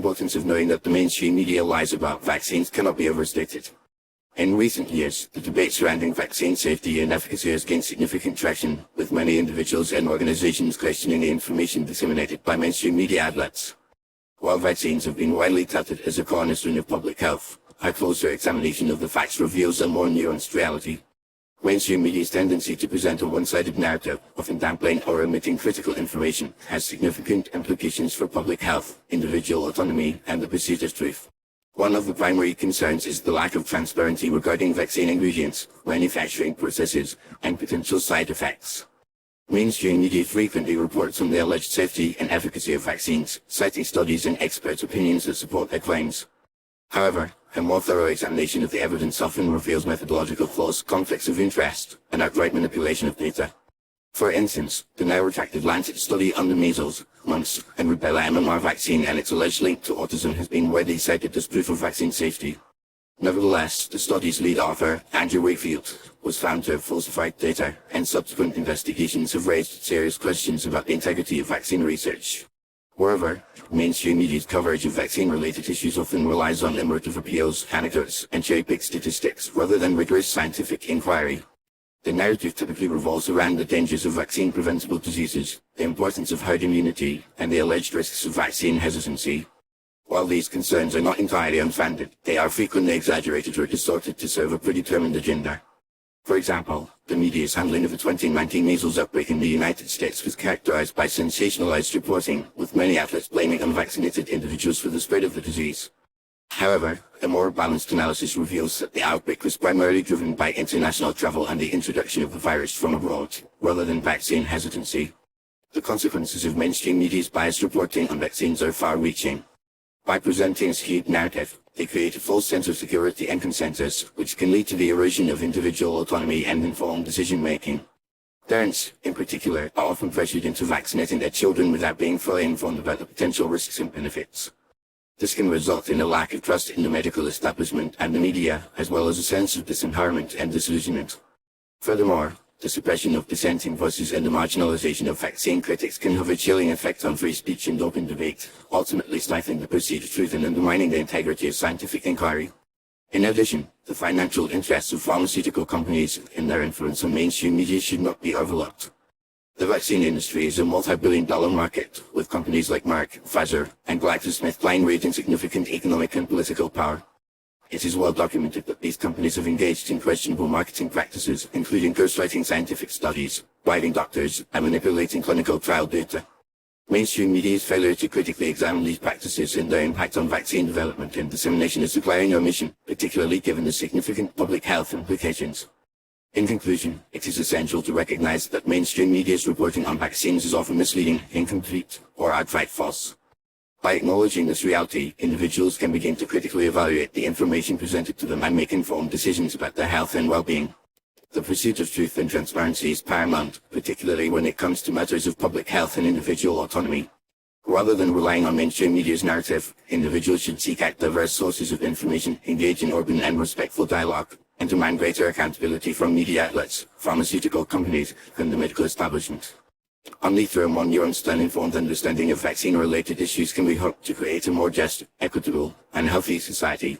importance of knowing that the mainstream media lies about vaccines cannot be overstated. In recent years, the debate surrounding vaccine safety and efficacy has gained significant traction, with many individuals and organizations questioning the information disseminated by mainstream media outlets. While vaccines have been widely touted as a cornerstone of public health, a closer examination of the facts reveals a more nuanced reality. Mainstream media's tendency to present a one-sided narrative, often downplaying or omitting critical information, has significant implications for public health, individual autonomy, and the pursuit of truth. One of the primary concerns is the lack of transparency regarding vaccine ingredients, manufacturing processes, and potential side effects. Mainstream media frequently reports on the alleged safety and efficacy of vaccines, citing studies and experts' opinions that support their claims. However, a more thorough examination of the evidence often reveals methodological flaws, conflicts of interest, and outright manipulation of data. For instance, the now retracted Lancet study on the measles, mumps, and rubella MMR vaccine and its alleged link to autism has been widely cited as proof of vaccine safety. Nevertheless, the study's lead author, Andrew Wakefield, was found to have falsified data, and subsequent investigations have raised serious questions about the integrity of vaccine research. Moreover, mainstream media's coverage of vaccine-related issues often relies on emotive appeals, anecdotes, and cherry-picked statistics rather than rigorous scientific inquiry. The narrative typically revolves around the dangers of vaccine-preventable diseases, the importance of herd immunity, and the alleged risks of vaccine hesitancy. While these concerns are not entirely unfounded, they are frequently exaggerated or distorted to serve a predetermined agenda. For example, the media's handling of the 2019 measles outbreak in the United States was characterized by sensationalized reporting, with many outlets blaming unvaccinated individuals for the spread of the disease. However, a more balanced analysis reveals that the outbreak was primarily driven by international travel and the introduction of the virus from abroad, rather than vaccine hesitancy. The consequences of mainstream media's biased reporting on vaccines are far-reaching. By presenting a skewed narrative, they create a false sense of security and consensus, which can lead to the erosion of individual autonomy and informed decision-making. Parents, in particular, are often pressured into vaccinating their children without being fully informed about the potential risks and benefits. This can result in a lack of trust in the medical establishment and the media, as well as a sense of disempowerment and disillusionment. Furthermore, the suppression of dissenting voices and the marginalization of vaccine critics can have a chilling effect on free speech and open debate, ultimately stifling the pursuit of truth and undermining the integrity of scientific inquiry. In addition, the financial interests of pharmaceutical companies and their influence on mainstream media should not be overlooked. The vaccine industry is a multi-billion-dollar market, with companies like Merck, Pfizer, and GlaxoSmithKline wielding significant economic and political power. It is well documented that these companies have engaged in questionable marketing practices, including ghostwriting scientific studies, bribing doctors, and manipulating clinical trial data. Mainstream media's failure to critically examine these practices and their impact on vaccine development and dissemination is a glaring omission, particularly given the significant public health implications. In conclusion, it is essential to recognize that mainstream media's reporting on vaccines is often misleading, incomplete, or outright false. By acknowledging this reality, individuals can begin to critically evaluate the information presented to them and make informed decisions about their health and well-being. The pursuit of truth and transparency is paramount, particularly when it comes to matters of public health and individual autonomy. Rather than relying on mainstream media's narrative, individuals should seek out diverse sources of information, engage in open and respectful dialogue, and demand greater accountability from media outlets, pharmaceutical companies, and the medical establishment. Only through a more nuanced and informed understanding of vaccine-related issues can we hope to create a more just, equitable, and healthy society.